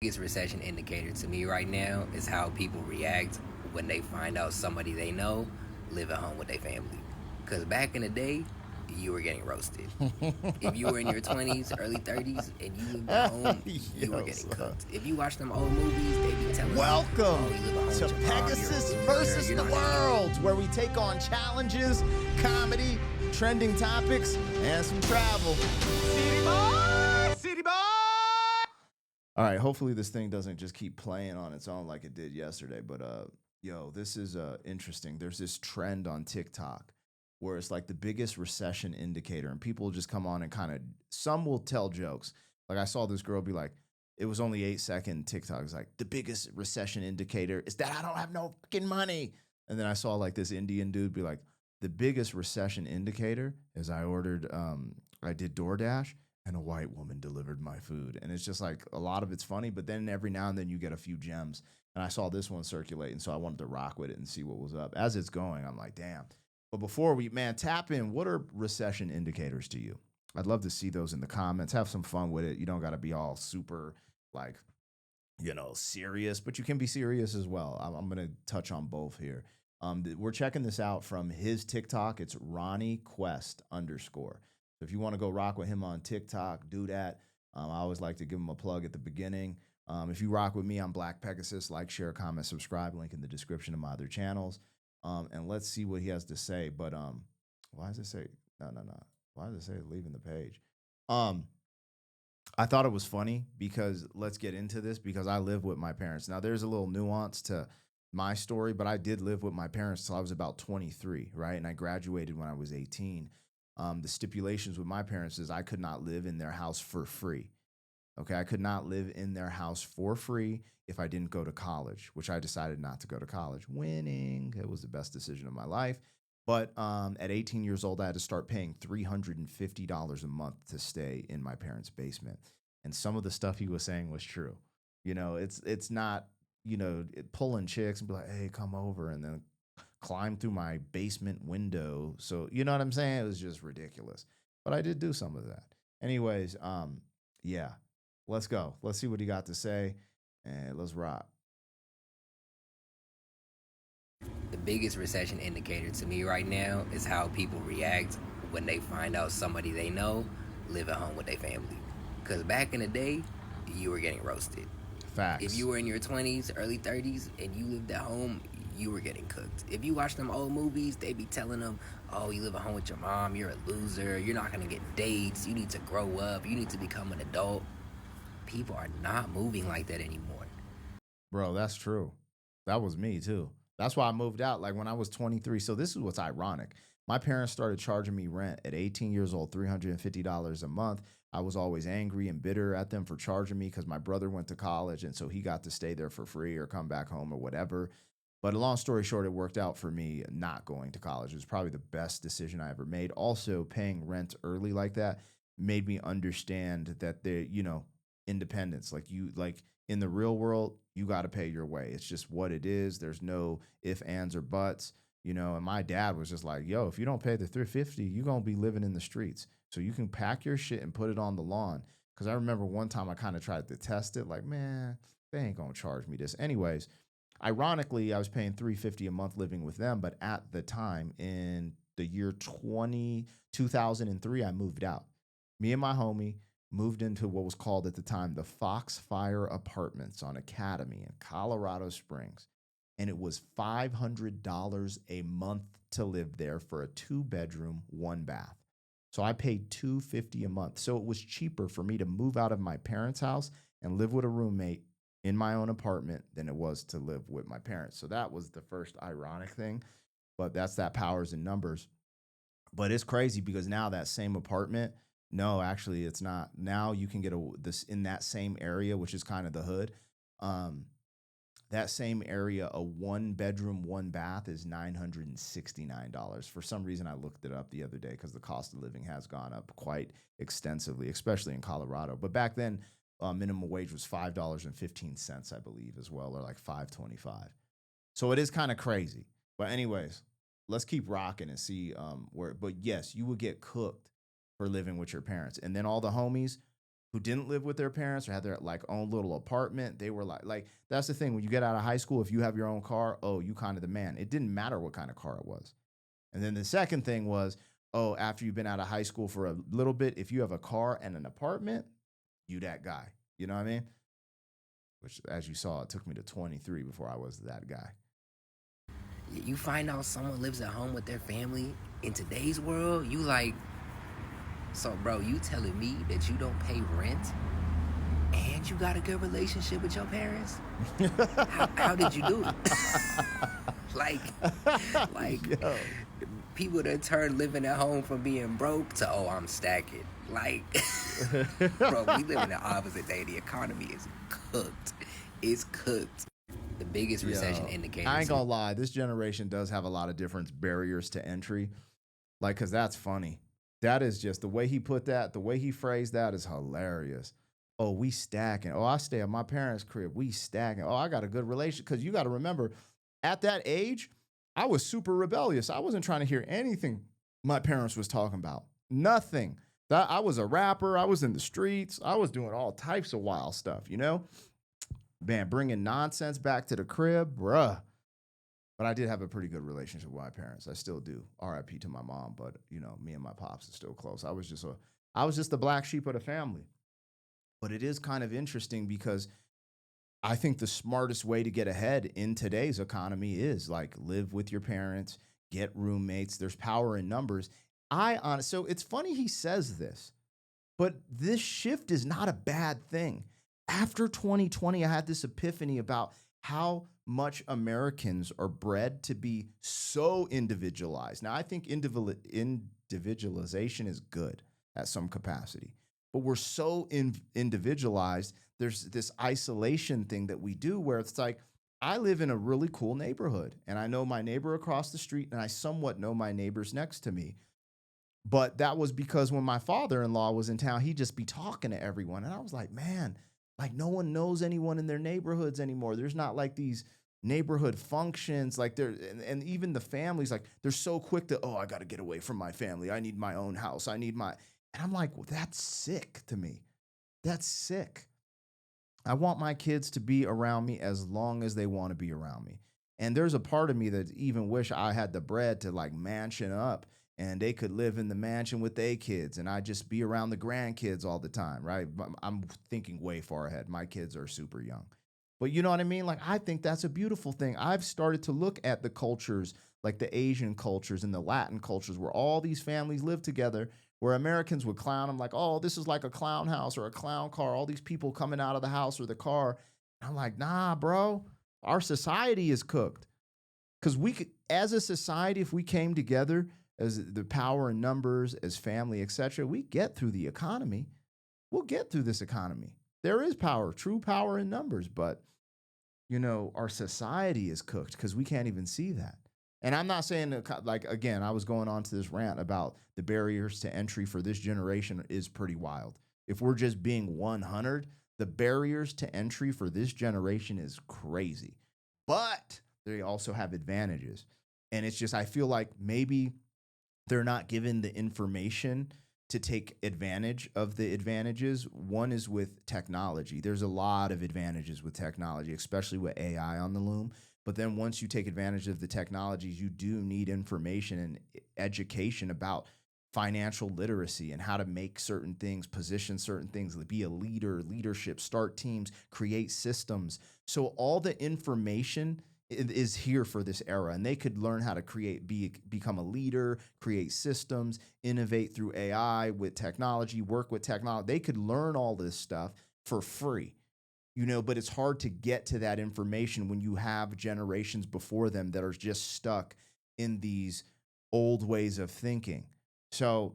Biggest recession indicator to me right now is how people react when they find out somebody they know live at home with their family. Because back in the day, you were getting roasted. If you were in your 20s, early 30s, and you lived at home, you were Yo, getting son. cooked. If you watch them old movies, they be telling them, Welcome oh, you live at home to with your mom, you're Pegasus a loser, versus you're the not gonna get. World, where we take on challenges, comedy, trending topics, and some travel. City boy! City boy! All right, hopefully this thing doesn't just keep playing on its own like it did yesterday. But yo, this is interesting. There's this trend on TikTok where it's like the biggest recession indicator, and people will just come on and kind of some will tell jokes. Like I saw this girl be like, it was only 8 second TikTok. It's like the biggest recession indicator is that I don't have no fucking money. And then I saw like this Indian dude be like, the biggest recession indicator is I did DoorDash and a white woman delivered my food. And it's just like a lot of it's funny, but then every now and then you get a few gems. And I saw this one circulate, and so I wanted to rock with it and see what was up. As it's going, I'm like, damn. But before we, man, tap in, what are recession indicators to you? I'd love to see those in the comments. Have some fun with it. You don't got to be all super like, serious, but you can be serious as well. I'm going to touch on both here. We're checking this out from his TikTok. It's Ronnie Quest underscore. So if you want to go rock with him on TikTok, do that. I always like to give him a plug at the beginning. If you rock with me, I'm Black Pegasus. Like, share, comment, subscribe. Link in the description of my other channels. And let's see what he has to say. But why does it say no? Why does it say leaving the page? I thought it was funny because let's get into this because I live with my parents. Now there's a little nuance to my story, but I did live with my parents till I was about 23, right? And I graduated when I was 18. The stipulations with my parents is I could not live in their house for free. Okay, I could not live in their house for free if I didn't go to college, which I decided not to go to college. Winning, it was the best decision of my life. But at 18 years old, I had to start paying $350 a month to stay in my parents' basement. And some of the stuff he was saying was true. It's not pulling chicks and be like, hey, come over, and then climb through my basement window. So you know what I'm saying? It was just ridiculous. But I did do some of that. Anyways, yeah, let's go. Let's see what he got to say, and let's rock. The biggest recession indicator to me right now is how people react when they find out somebody they know live at home with their family. Because back in the day, you were getting roasted. If Facts. you were in your 20s, early 30s, and you lived at home, you were getting cooked. If you watch them old movies, they be telling them, oh, you live at home with your mom, you're a loser, you're not going to get dates, you need to grow up, you need to become an adult. People are not moving like that anymore. Bro, that's true. That was me too. That's why I moved out like when I was 23. So this is what's ironic. My parents started charging me rent at 18 years old, $350 a month. I was always angry and bitter at them for charging me because my brother went to college and so he got to stay there for free or come back home or whatever. But a long story short, it worked out for me not going to college. It was probably the best decision I ever made. Also, paying rent early like that made me understand that independence. Like in the real world, you got to pay your way. It's just what it is. There's no if, ands, or buts. And my dad was just like, yo, if you don't pay the 350, you're going to be living in the streets. So you can pack your shit and put it on the lawn. Because I remember one time I kind of tried to test it. Like, man, they ain't going to charge me this. Anyways, ironically, I was paying 350 a month living with them. But at the time, in the year 2003, I moved out. Me and my homie moved into what was called at the time the Foxfire Apartments on Academy in Colorado Springs. And it was $500 a month to live there for a 2 bedroom, 1 bath. So I paid $250 a month. So it was cheaper for me to move out of my parents' house and live with a roommate in my own apartment than it was to live with my parents. So that was the first ironic thing. But that's that powers in numbers. But it's crazy because now that same apartment, no, actually it's not. Now you can get this in that same area, which is kind of the hood. Um, that same area, a 1 bedroom, 1 bath is $969. For some reason, I looked it up the other day because the cost of living has gone up quite extensively, especially in Colorado. But back then, minimum wage was $5.15, I believe, as well, or like $5.25. So it is kind of crazy. But anyways, let's keep rocking and see where. But yes, you would get cooked for living with your parents, and then all the homies. who didn't live with their parents or had their like own little apartment, they were like that's the thing. When you get out of high school, if you have your own car, oh, you kind of the man. It didn't matter what kind of car it was. And then the second thing was, oh, after you've been out of high school for a little bit, if you have a car and an apartment, you that guy. You know what I mean? Which, as you saw, it took me to 23 before I was that guy. You find out someone lives at home with their family in today's world, you like, so bro, you telling me that you don't pay rent and you got a good relationship with your parents? How did you do it? like, like Yo. people that turn living at home from being broke to, oh, I'm stacking. Like, bro, we live in the opposite day. The economy is cooked. It's cooked. The biggest recession indicator. I ain't gonna lie, this generation does have a lot of different barriers to entry. Like, cause that's funny. That is just the way he put that, the way he phrased that is hilarious. Oh, we stacking. Oh, I stay at my parents' crib. We stacking. Oh, I got a good relationship. Cause you got to remember, at that age, I was super rebellious. I wasn't trying to hear anything my parents was talking about. Nothing. That I was a rapper. I was in the streets. I was doing all types of wild stuff, you know? Man, bringing nonsense back to the crib, bruh. But I did have a pretty good relationship with my parents. I still do. RIP to my mom, but you know, me and my pops are still close. I was just the black sheep of the family. But it is kind of interesting because I think the smartest way to get ahead in today's economy is like live with your parents, get roommates. There's power in numbers. So it's funny he says this, but this shift is not a bad thing. After 2020, I had this epiphany about how much Americans are bred to be so individualized. Now, I think individualization is good at some capacity, but we're so individualized. There's this isolation thing that we do where it's like, I live in a really cool neighborhood and I know my neighbor across the street and I somewhat know my neighbors next to me. But that was because when my father-in-law was in town, he'd just be talking to everyone. And I was like, man, like no one knows anyone in their neighborhoods anymore. There's not like these neighborhood functions like there, and even the families, like they're so quick to, oh, I got to get away from my family. I need my own house. And I'm like, well, that's sick to me. That's sick. I want my kids to be around me as long as they want to be around me. And there's a part of me that even wish I had the bread to like mansion up and they could live in the mansion with their kids and I just be around the grandkids all the time, right? I'm thinking way far ahead. My kids are super young. But you know what I mean? Like, I think that's a beautiful thing. I've started to look at the cultures, like the Asian cultures and the Latin cultures, where all these families live together, where Americans would clown them like, oh, this is like a clown house or a clown car, all these people coming out of the house or the car. And I'm like, nah, bro, our society is cooked. Because we could, as a society, if we came together as the power in numbers, as family, etc., we get through the economy. We'll get through this economy. There is power, true power in numbers, but you know, our society is cooked because we can't even see that. And I'm not saying that, like, again, I was going on to this rant about the barriers to entry for this generation is pretty wild. If we're just being 100, the barriers to entry for this generation is crazy. But they also have advantages. And it's just, I feel like maybe they're not given the information to take advantage of the advantages. One is with technology. There's a lot of advantages with technology, especially with AI on the loom. But then once you take advantage of the technologies, you do need information and education about financial literacy and how to make certain things, position certain things, be a leader, leadership, start teams, create systems. So all the information is here for this era, and they could learn how to become a leader, create systems, innovate through AI with technology, work with technology. They could learn all this stuff for free, you know, but it's hard to get to that information when you have generations before them that are just stuck in these old ways of thinking. So,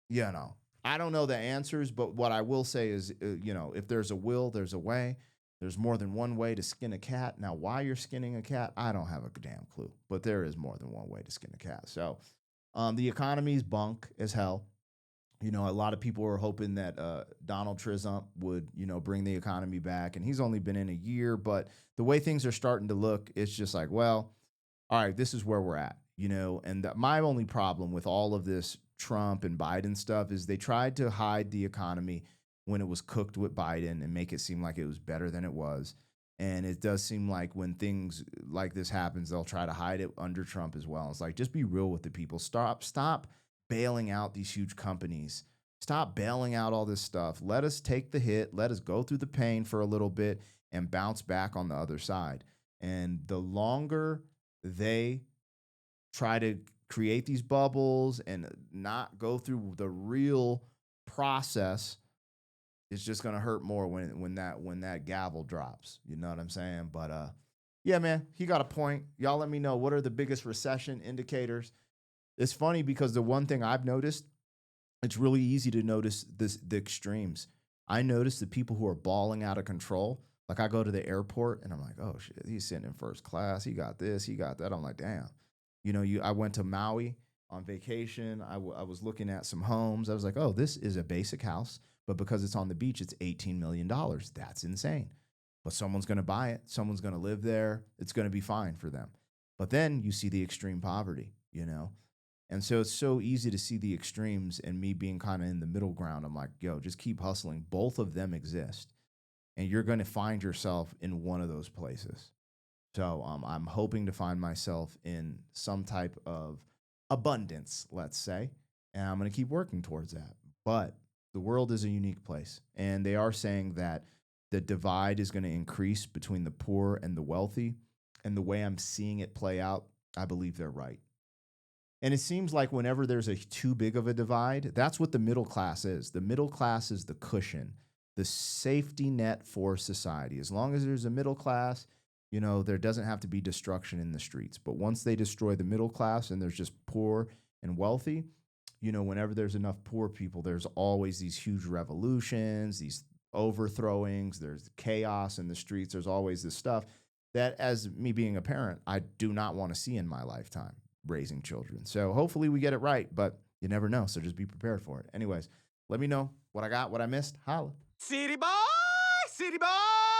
you know, I don't know the answers, but what I will say is, you know, if there's a will, there's a way. There's more than one way to skin a cat. Now, why you're skinning a cat, I don't have a damn clue. But there is more than one way to skin a cat. So the economy's bunk as hell. You know, a lot of people are hoping that Donald Trump would, you know, bring the economy back. And he's only been in a year. But the way things are starting to look, it's just like, well, all right, this is where we're at, you know. And my only problem with all of this Trump and Biden stuff is they tried to hide the economy when it was cooked with Biden and make it seem like it was better than it was. And it does seem like when things like this happens, they'll try to hide it under Trump as well. It's like, just be real with the people. Stop bailing out these huge companies. Stop bailing out all this stuff. Let us take the hit. Let us go through the pain for a little bit and bounce back on the other side. And the longer they try to create these bubbles and not go through the real process, it's just gonna hurt more when that gavel drops. You know what I'm saying? But yeah, man, he got a point. Y'all let me know, what are the biggest recession indicators? It's funny because the one thing I've noticed, it's really easy to notice the extremes. I notice the people who are balling out of control. Like, I go to the airport and I'm like, oh shit, he's sitting in first class. He got this, he got that. I'm like, damn. I went to Maui on vacation. I was looking at some homes. I was like, oh, this is a basic house, but because it's on the beach, it's $18 million. That's insane. But someone's going to buy it. Someone's going to live there. It's going to be fine for them. But then you see the extreme poverty, And so it's so easy to see the extremes, and me being kind of in the middle ground. I'm like, yo, just keep hustling. Both of them exist. And you're going to find yourself in one of those places. So I'm hoping to find myself in some type of abundance, let's say, and I'm going to keep working towards that. But the world is a unique place, and they are saying that the divide is going to increase between the poor and the wealthy. And the way I'm seeing it play out, I believe they're right. And it seems like whenever there's a too big of a divide, that's what the middle class is. The middle class is the cushion, the safety net for society. As long as there's a middle class, there doesn't have to be destruction in the streets. But once they destroy the middle class and there's just poor and wealthy, whenever there's enough poor people, there's always these huge revolutions, these overthrowings, there's chaos in the streets. There's always this stuff that, as me being a parent, I do not want to see in my lifetime raising children. So hopefully we get it right, but you never know. So just be prepared for it. Anyways, let me know what I got, what I missed. Holla. City boy, city boy.